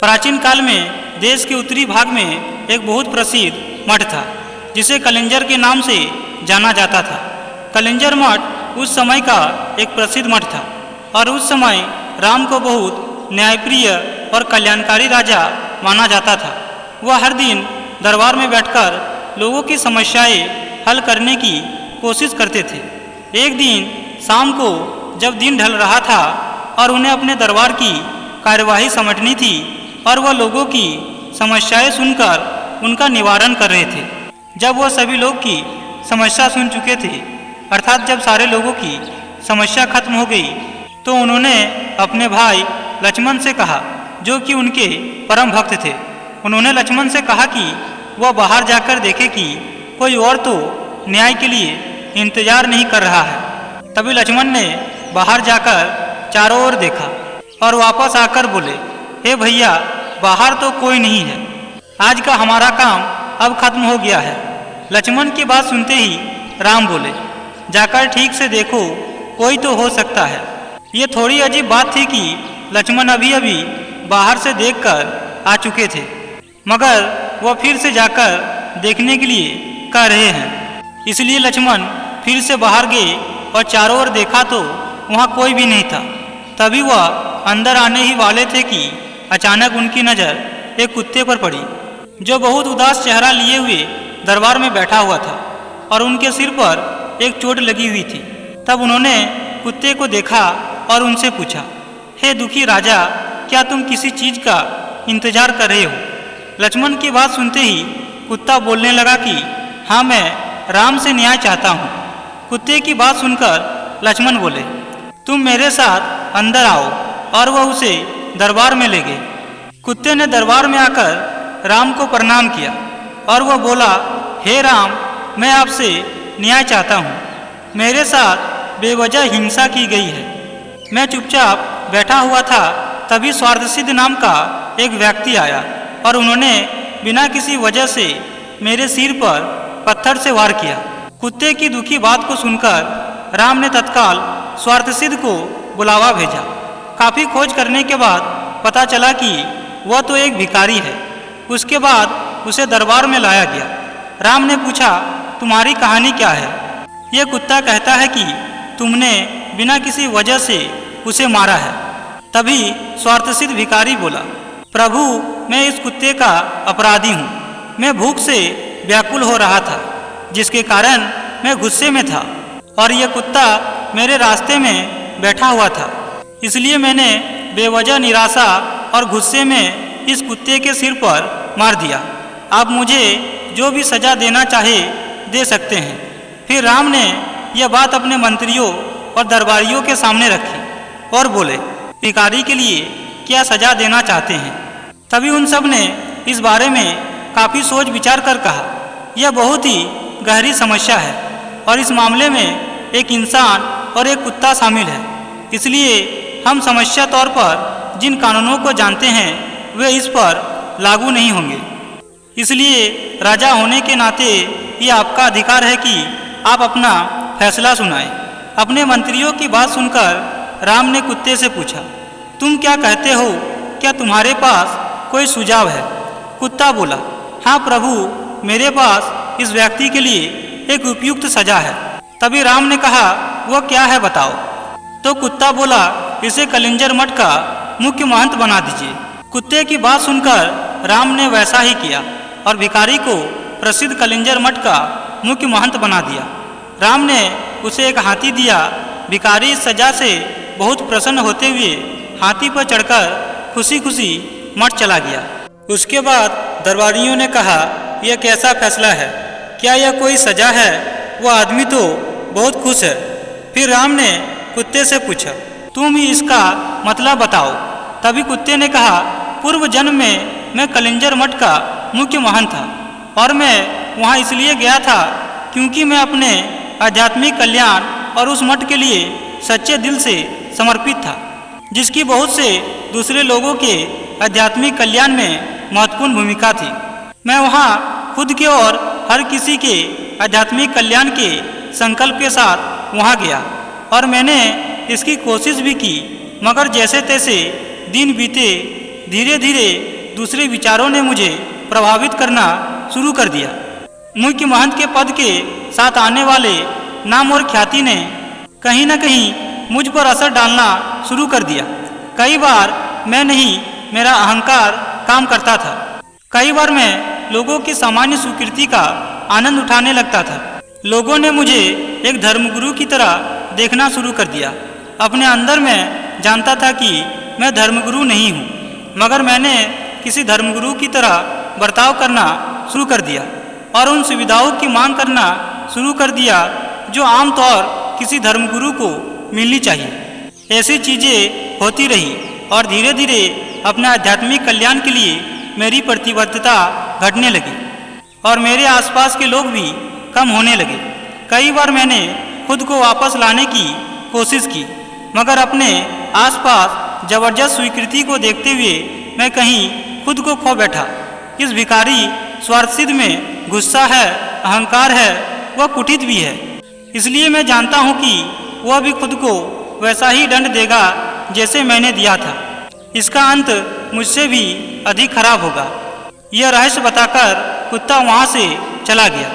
प्राचीन काल में देश के उत्तरी भाग में एक बहुत प्रसिद्ध मठ था जिसे कलिंजर के नाम से जाना जाता था। कलिंजर मठ उस समय का एक प्रसिद्ध मठ था और उस समय राम को बहुत न्यायप्रिय और कल्याणकारी राजा माना जाता था। वह हर दिन दरबार में बैठकर लोगों की समस्याएं हल करने की कोशिश करते थे। एक दिन शाम को जब दिन ढल रहा था और उन्हें अपने दरबार की कार्यवाही समेटनी थी और वह लोगों की समस्याएं सुनकर उनका निवारण कर रहे थे। जब वह सभी लोग की समस्या सुन चुके थे, अर्थात जब सारे लोगों की समस्या खत्म हो गई, तो उन्होंने अपने भाई लक्ष्मण से कहा, जो कि उनके परम भक्त थे। उन्होंने लक्ष्मण से कहा कि वह बाहर जाकर देखे कि कोई और तो न्याय के लिए इंतजार नहीं कर रहा है। तभी लक्ष्मण ने बाहर जाकर चारों ओर देखा और वापस आकर बोले, हे भैया, बाहर तो कोई नहीं है। आज का हमारा काम अब खत्म हो गया है। लक्ष्मण की बात सुनते ही राम बोले, जाकर ठीक से देखो, कोई तो हो सकता है। ये थोड़ी अजीब बात थी कि लक्ष्मण अभी अभी बाहर से देखकर आ चुके थे, मगर वह फिर से जाकर देखने के लिए कह रहे हैं। इसलिए लक्ष्मण फिर से बाहर गए और चारों ओर देखा तो वहाँ कोई भी नहीं था। तभी वह अंदर आने ही वाले थे कि अचानक उनकी नज़र एक कुत्ते पर पड़ी, जो बहुत उदास चेहरा लिए हुए दरबार में बैठा हुआ था और उनके सिर पर एक चोट लगी हुई थी। तब उन्होंने कुत्ते को देखा और उनसे पूछा, हे दुखी राजा, क्या तुम किसी चीज़ का इंतजार कर रहे हो? लक्ष्मण की बात सुनते ही कुत्ता बोलने लगा कि हाँ, मैं राम से न्याय चाहता हूँ। कुत्ते की बात सुनकर लक्ष्मण बोले, तुम मेरे साथ अंदर आओ, और वह उसे दरबार में ले गए। कुत्ते ने दरबार में आकर राम को प्रणाम किया और वह बोला, हे राम, मैं आपसे न्याय चाहता हूँ। मेरे साथ बेवजह हिंसा की गई है। मैं चुपचाप बैठा हुआ था, तभी स्वार्थसिद्ध नाम का एक व्यक्ति आया और उन्होंने बिना किसी वजह से मेरे सिर पर पत्थर से वार किया। कुत्ते की दुखी बात को सुनकर राम ने तत्काल स्वार्थसिद्ध को बुलावा भेजा। काफ़ी खोज करने के बाद पता चला कि वह तो एक भिखारी है। उसके बाद उसे दरबार में लाया गया। राम ने पूछा, तुम्हारी कहानी क्या है? यह कुत्ता कहता है कि तुमने बिना किसी वजह से उसे मारा है। तभी स्वार्थसिद्ध भिखारी बोला, प्रभु, मैं इस कुत्ते का अपराधी हूँ। मैं भूख से व्याकुल हो रहा था, जिसके कारण मैं गुस्से में था और यह कुत्ता मेरे रास्ते में बैठा हुआ था। इसलिए मैंने बेवजह निराशा और गुस्से में इस कुत्ते के सिर पर मार दिया। आप मुझे जो भी सज़ा देना चाहे दे सकते हैं। फिर राम ने यह बात अपने मंत्रियों और दरबारियों के सामने रखी और बोले, भिखारी के लिए क्या सज़ा देना चाहते हैं? तभी उन सब ने इस बारे में काफ़ी सोच विचार कर कहा, यह बहुत ही गहरी समस्या है और इस मामले में एक इंसान और एक कुत्ता शामिल है। इसलिए हम समस्या तौर पर जिन कानूनों को जानते हैं वे इस पर लागू नहीं होंगे। इसलिए राजा होने के नाते ये आपका अधिकार है कि आप अपना फैसला सुनाएं। अपने मंत्रियों की बात सुनकर राम ने कुत्ते से पूछा, तुम क्या कहते हो? क्या तुम्हारे पास कोई सुझाव है? कुत्ता बोला, हाँ प्रभु, मेरे पास इस व्यक्ति के लिए एक उपयुक्त सजा है। तभी राम ने कहा, वह क्या है बताओ? तो कुत्ता बोला, इसे कलिंजर मठ का मुख्य महंत बना दीजिए। कुत्ते की बात सुनकर राम ने वैसा ही किया और भिखारी को प्रसिद्ध कलिंजर मठ का मुख्य महंत बना दिया। राम ने उसे एक हाथी दिया। भिखारी इस सजा से बहुत प्रसन्न होते हुए हाथी पर चढ़कर खुशी खुशी मठ चला गया। उसके बाद दरबारियों ने कहा, यह कैसा फैसला है? क्या यह कोई सजा है? वह आदमी तो बहुत खुश है। फिर राम ने कुत्ते से पूछा, तुम ही इसका मतलब बताओ। तभी कुत्ते ने कहा, पूर्व जन्म में मैं कलिंजर मठ का मुख्य महंत था और मैं वहाँ इसलिए गया था क्योंकि मैं अपने आध्यात्मिक कल्याण और उस मठ के लिए सच्चे दिल से समर्पित था, जिसकी बहुत से दूसरे लोगों के आध्यात्मिक कल्याण में महत्वपूर्ण भूमिका थी। मैं वहाँ खुद के और हर किसी के आध्यात्मिक कल्याण के संकल्प के साथ वहाँ गया और मैंने इसकी कोशिश भी की, मगर जैसे तैसे दिन बीते धीरे धीरे दूसरे विचारों ने मुझे प्रभावित करना शुरू कर दिया। मुख्य महंत के पद के साथ आने वाले नाम और ख्याति ने कहीं न कहीं मुझ पर असर डालना शुरू कर दिया। कई बार मैं नहीं, मेरा अहंकार काम करता था। कई बार मैं लोगों की सामान्य स्वीकृति का आनंद उठाने लगता था। लोगों ने मुझे एक धर्मगुरु की तरह देखना शुरू कर दिया। अपने अंदर मैं जानता था कि मैं धर्मगुरु नहीं हूँ, मगर मैंने किसी धर्मगुरु की तरह बर्ताव करना शुरू कर दिया और उन सुविधाओं की मांग करना शुरू कर दिया जो आमतौर किसी धर्मगुरु को मिलनी चाहिए। ऐसी चीज़ें होती रही और धीरे धीरे अपने आध्यात्मिक कल्याण के लिए मेरी प्रतिबद्धता घटने लगी और मेरे आसपास के लोग भी कम होने लगे। कई बार मैंने खुद को वापस लाने की कोशिश की, मगर अपने आसपास जबरदस्त स्वीकृति को देखते हुए मैं कहीं खुद को खो बैठा। इस भिखारी स्वार्थसिद्ध में गुस्सा है, अहंकार है, वह कुटित भी है। इसलिए मैं जानता हूँ कि वह भी खुद को वैसा ही दंड देगा जैसे मैंने दिया था। इसका अंत मुझसे भी अधिक खराब होगा। यह रहस्य बताकर कुत्ता वहाँ से चला गया।